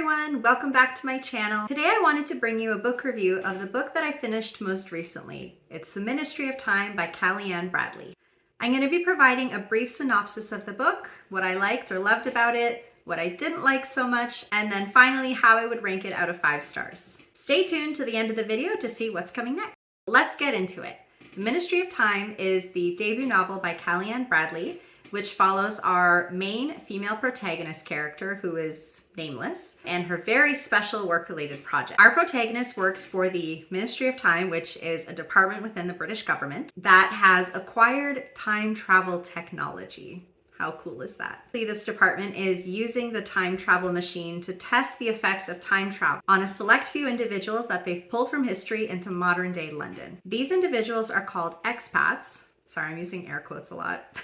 everyone, welcome back to my channel. Today I wanted to bring you a book review of the book that I finished most recently. It's The Ministry of Time by Kaliane Bradley. I'm going to be providing a brief synopsis of the book, what I liked or loved about it, what I didn't like so much, and then finally how I would rank it out of 5 stars. Stay tuned to the end of the video to see what's coming next. Let's get into it. The Ministry of Time is the debut novel by Kaliane Bradley, which follows our main female protagonist character, who is nameless, and her very special work-related project. Our protagonist works for the Ministry of Time, which is a department within the British government that has acquired time travel technology. How cool is that? This department is using the time travel machine to test the effects of time travel on a select few individuals that they've pulled from history into modern day London. These individuals are called expats. Sorry, I'm using air quotes a lot.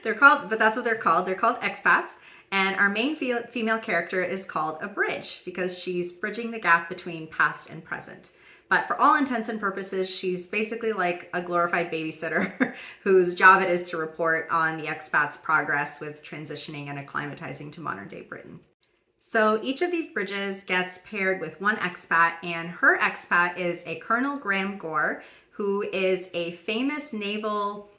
They're called, but that's what they're called. They're called expats. And our main female character is called a bridge because she's bridging the gap between past and present. But for all intents and purposes, she's basically like a glorified babysitter whose job it is to report on the expats' progress with transitioning and acclimatizing to modern day Britain. So each of these bridges gets paired with one expat, and her expat is a Colonel Graham Gore, who is a famous naval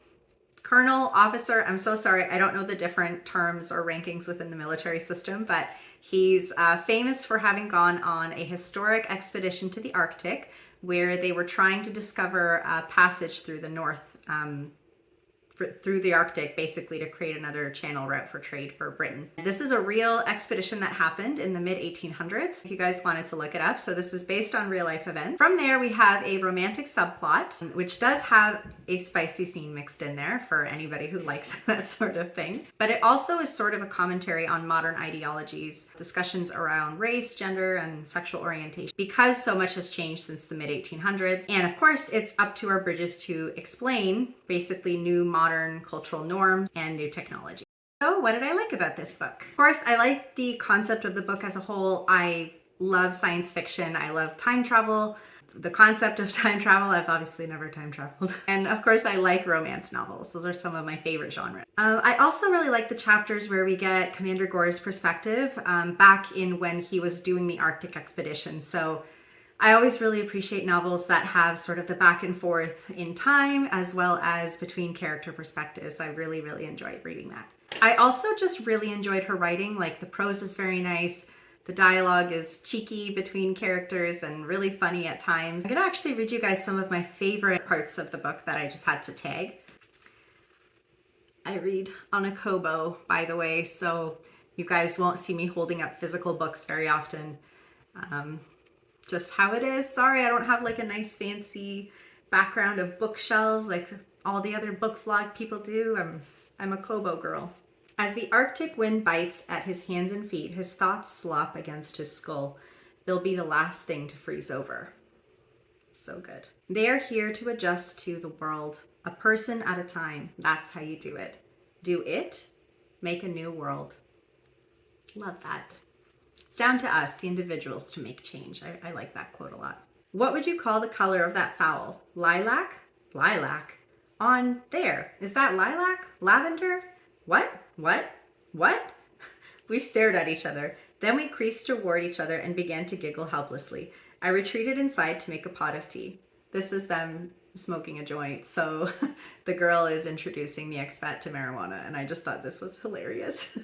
colonel, officer. I'm so sorry, I don't know the different terms or rankings within the military system, but he's famous for having gone on a historic expedition to the Arctic where they were trying to discover a passage through the north, through the Arctic, basically to create another channel route for trade for Britain. This is a real expedition that happened in the mid-1800s, if you guys wanted to look it up. So this is based on real life events. From there, we have a romantic subplot, which does have a spicy scene mixed in there for anybody who likes that sort of thing. But it also is sort of a commentary on modern ideologies, discussions around race, gender, and sexual orientation, because so much has changed since the mid-1800s. And of course, it's up to our bridges to explain basically new modern cultural norms and new technology. So what did I like about this book? Of course, I like the concept of the book as a whole. I love science fiction. I love time travel. The concept of time travel, I've obviously never time traveled. And of course, I like romance novels. Those are some of my favorite genres. I also really like the chapters where we get Commander Gore's perspective back in when he was doing the Arctic expedition. So I always really appreciate novels that have sort of the back and forth in time as well as between character perspectives. I really, really enjoyed reading that. I also just really enjoyed her writing. Like, the prose is very nice. The dialogue is cheeky between characters and really funny at times. I'm gonna actually read you guys some of my favorite parts of the book that I just had to tag. I read on a Kobo, by the way, so you guys won't see me holding up physical books very often. Just how it is. Sorry, I don't have like a nice fancy background of bookshelves like all the other book vlog people do. I'm a Kobo girl. As the Arctic wind bites at his hands and feet, his thoughts slop against his skull. They'll be the last thing to freeze over. So good. They are here to adjust to the world, a person at a time. That's how you do it. Do it, make a new world. Love that. It's down to us, the individuals, to make change. I like that quote a lot. What would you call the color of that fowl? Lilac? Lilac. On there. Is that lilac? Lavender? What? What? What? We stared at each other. Then we creased toward each other and began to giggle helplessly. I retreated inside to make a pot of tea. This is them smoking a joint. So the girl is introducing the expat to marijuana, and I just thought this was hilarious.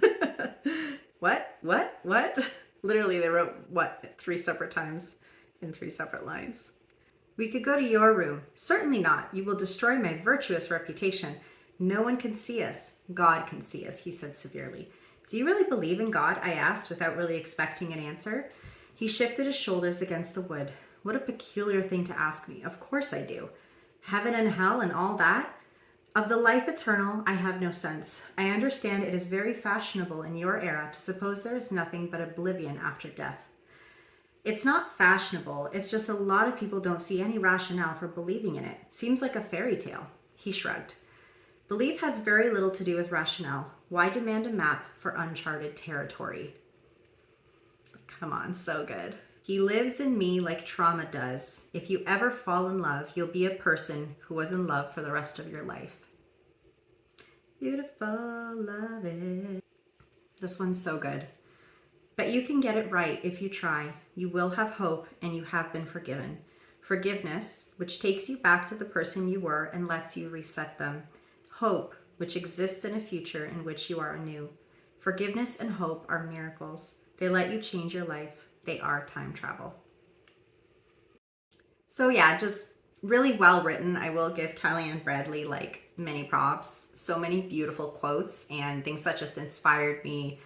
What? What? What? Literally, they wrote what 3 separate times in 3 separate lines. We could go to your room. Certainly not. You will destroy my virtuous reputation. No one can see us. God can see us, he said severely. Do you really believe in God? I asked without really expecting an answer. He shifted his shoulders against the wood. What a peculiar thing to ask me. Of course I do. Heaven and hell and all that? Of the life eternal, I have no sense. I understand it is very fashionable in your era to suppose there is nothing but oblivion after death. It's not fashionable, it's just a lot of people don't see any rationale for believing in it. Seems like a fairy tale. He shrugged. Belief has very little to do with rationale. Why demand a map for uncharted territory? Come on, so good. He lives in me like trauma does. If you ever fall in love, you'll be a person who was in love for the rest of your life. Beautiful, love it. This one's so good. But you can get it right if you try. You will have hope, and you have been forgiven. Forgiveness, which takes you back to the person you were and lets you reset them. Hope, which exists in a future in which you are anew. Forgiveness and hope are miracles. They let you change your life. They are time travel. So yeah, just really well written. I will give Kaliane Bradley like many props. So many beautiful quotes and things that just inspired me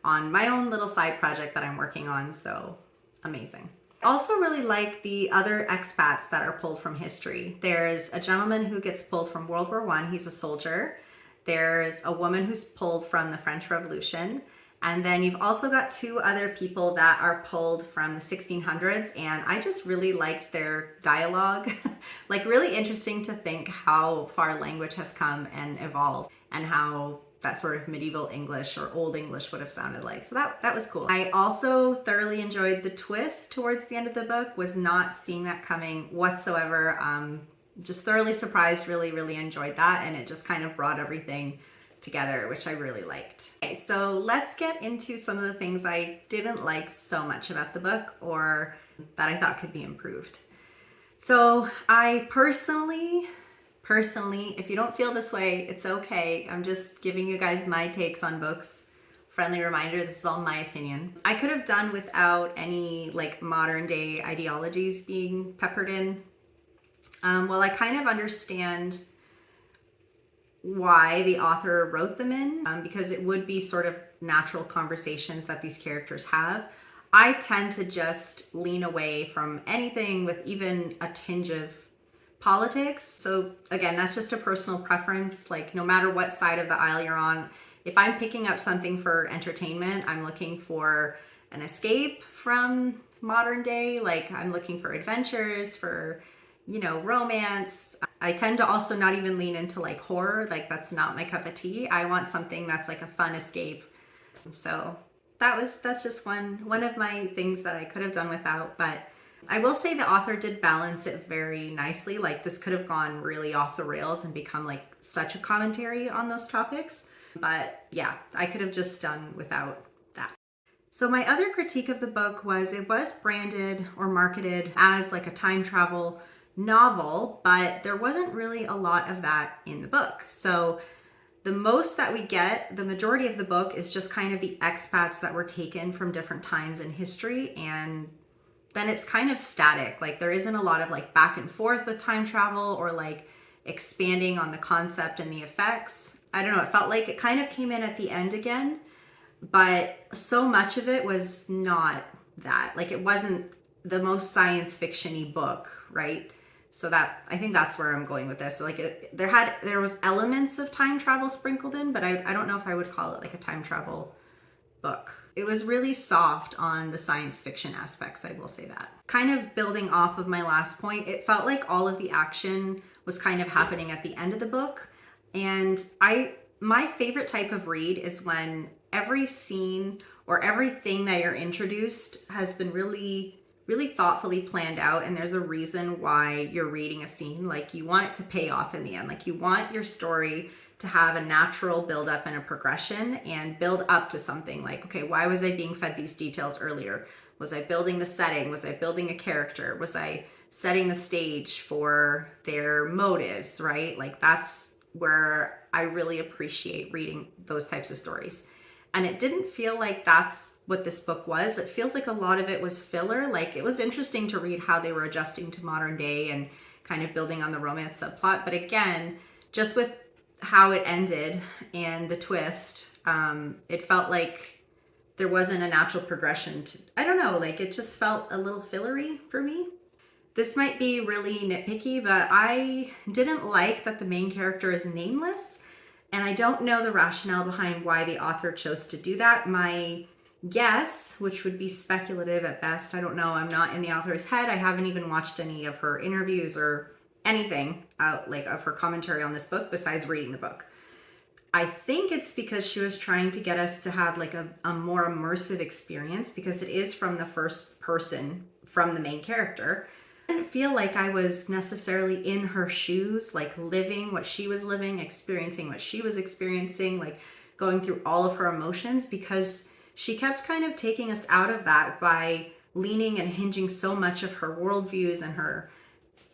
on my own little side project that I'm working on. So amazing. I also really like the other expats that are pulled from history. There's a gentleman who gets pulled from World War I. He's a soldier. There's a woman who's pulled from the French Revolution. And then you've also got two other people that are pulled from the 1600s. And I just really liked their dialogue. Like really interesting to think how far language has come and evolved and how that sort of medieval English or Old English would have sounded like. So that was cool. I also thoroughly enjoyed the twist towards the end of the book. Was not seeing that coming whatsoever. Just thoroughly surprised, really enjoyed that. And it just kind of brought everything together, which I really liked. Okay, so let's get into some of the things I didn't like so much about the book or that I thought could be improved. So I personally, if you don't feel this way, it's okay. I'm just giving you guys my takes on books. Friendly reminder, this is all my opinion. I could have done without any like modern day ideologies being peppered in. Well, I kind of understand why the author wrote them in, because it would be sort of natural conversations that these characters have. I tend to just lean away from anything with even a tinge of politics. So again, that's just a personal preference. Like no matter what side of the aisle you're on, if I'm picking up something for entertainment, I'm looking for an escape from modern day. Like I'm looking for adventures, for, you know, romance. I tend to also not even lean into like horror. Like that's not my cup of tea. I want something that's like a fun escape. So that's just one of my things that I could have done without. But I will say the author did balance it very nicely. Like this could have gone really off the rails and become like such a commentary on those topics. But yeah, I could have just done without that. So my other critique of the book was it was branded or marketed as like a time travel novel, but there wasn't really a lot of that in the book. So the most that we get, the majority of the book is just kind of the expats that were taken from different times in history, and then it's kind of static. Like there isn't a lot of like back and forth with time travel or like expanding on the concept and the effects. I don't know, it felt like it kind of came in at the end again, but so much of it was not that. Like it wasn't the most science fiction-y book, right? So that, I think that's where I'm going with this. Like there was elements of time travel sprinkled in, but I don't know if I would call it like a time travel book. It was really soft on the science fiction aspects, I will say that. Kind of building off of my last point, it felt like all of the action was kind of happening at the end of the book. And my favorite type of read is when every scene or everything that you're introduced has been really thoughtfully planned out, and there's a reason why you're reading a scene. Like you want it to pay off in the end. Like you want your story to have a natural build up and a progression and build up to something. Like, okay, why was I being fed these details earlier? Was I building the setting? Was I building a character? Was I setting the stage for their motives, right? Like that's where I really appreciate reading those types of stories. And it didn't feel like that's what this book was. It feels like a lot of it was filler. Like it was interesting to read how they were adjusting to modern day and kind of building on the romance subplot. But again, just with how it ended and the twist, it felt like there wasn't a natural progression to, I don't know, like it just felt a little fillery for me. This might be really nitpicky, but I didn't like that the main character is nameless. And I don't know the rationale behind why the author chose to do that. My guess, which would be speculative at best, I don't know, I'm not in the author's head. I haven't even watched any of her interviews or anything like of her commentary on this book besides reading the book. I think it's because she was trying to get us to have like a more immersive experience, because it is from the first person, from the main character. I didn't feel like I was necessarily in her shoes, like living what she was living, experiencing what she was experiencing, like going through all of her emotions, because she kept kind of taking us out of that by leaning and hinging so much of her worldviews and her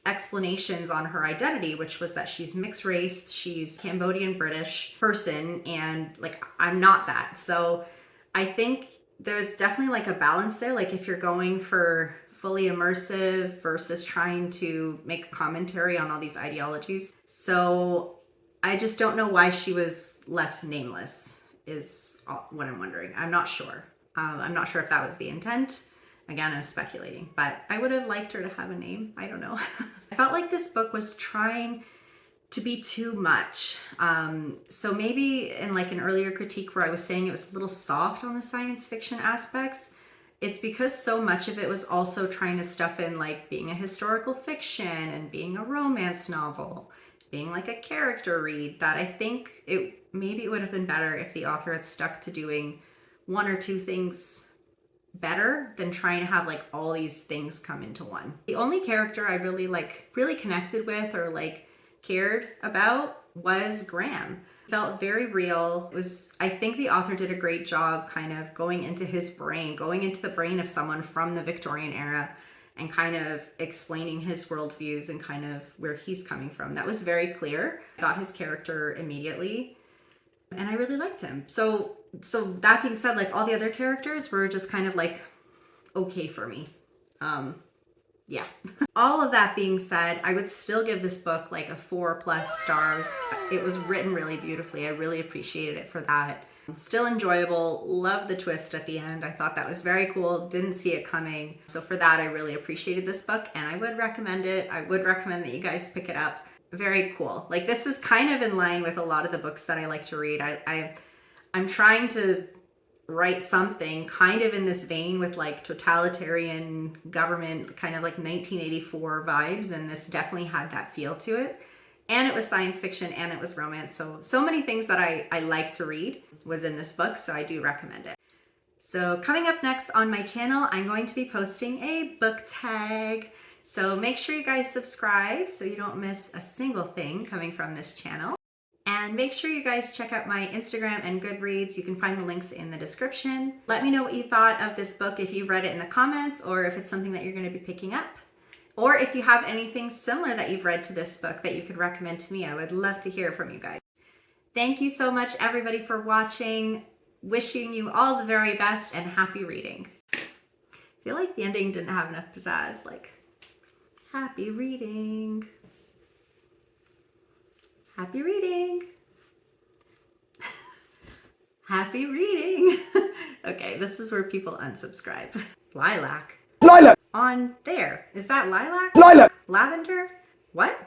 explanations on her identity, which was that she's mixed race, she's Cambodian British person, and like I'm not that. So I think there's definitely like a balance there. Like if you're going for fully immersive versus trying to make a commentary on all these ideologies. So I just don't know why she was left nameless is what I'm wondering. I'm not sure. I'm not sure if that was the intent. Again, I'm speculating, but I would have liked her to have a name. I don't know. I felt like this book was trying to be too much. So maybe in like an earlier critique where I was saying it was a little soft on the science fiction aspects, it's because so much of it was also trying to stuff in like being a historical fiction and being a romance novel, being like a character read, that I think maybe it would have been better if the author had stuck to doing one or two things better than trying to have like all these things come into one. The only character I really connected with or like cared about was Graham. It felt very real. I think the author did a great job kind of going into his brain, going into the brain of someone from the Victorian era and kind of explaining his worldviews and kind of where he's coming from. That was very clear. I got his character immediately and I really liked him. So that being said, like all the other characters were just kind of like okay for me. Yeah. All of that being said, I would still give this book like a 4+ stars. It was written really beautifully. I really appreciated it for that. Still enjoyable. Love the twist at the end. I thought that was very cool. Didn't see it coming. So for that, I really appreciated this book and I would recommend it. I would recommend that you guys pick it up. Very cool. Like this is kind of in line with a lot of the books that I like to read. I'm trying to write something kind of in this vein with like totalitarian government, kind of like 1984 vibes, and this definitely had that feel to it. And it was science fiction and it was romance. So many things that I like to read was in this book, so I do recommend it. So coming up next on my channel, I'm going to be posting a book tag. So make sure you guys subscribe so you don't miss a single thing coming from this channel. And make sure you guys check out my Instagram and Goodreads. You can find the links in the description. Let me know what you thought of this book if you've read it in the comments or if it's something that you're going to be picking up. Or if you have anything similar that you've read to this book that you could recommend to me. I would love to hear from you guys. Thank you so much, everybody, for watching. Wishing you all the very best and happy reading. I feel like the ending didn't have enough pizzazz, like happy reading. Happy reading. Happy reading. Okay, this is where people unsubscribe. Lilac. Lilac. On there. Is that lilac? Lilac. Lavender? What?